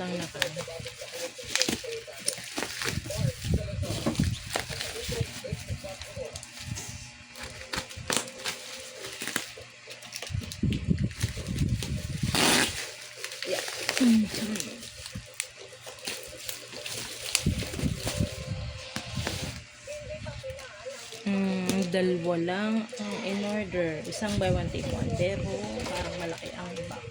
lang na kan. Yeah. Dalawa lang ang in order. Isang buy one take one. Pero parang malaki ang box.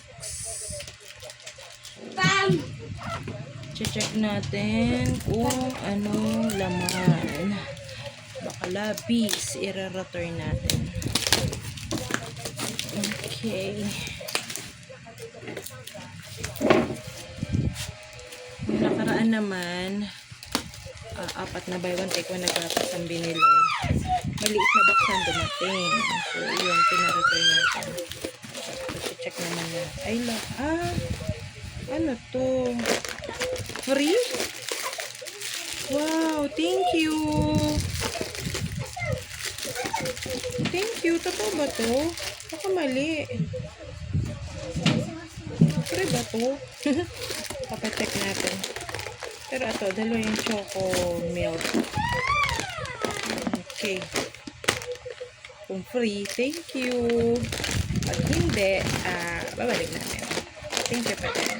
Check natin kung anong laman. Baka labis. I-return natin. Okay. Yung nakaraan naman, apat na buy one take one nagpapas ang binili. Maliit na box ang dumating. So, yun, pina-return natin. So, check naman na. Ay, ano to? Free? Wow, thank you. Thank you. Totoo ba to? Baka mali. Free ba to? Papacheck natin. Pero ito, dalawa yung choco milk. Okay. Kung free, thank you. Pag hindi, babalik namin. Thank you pa din.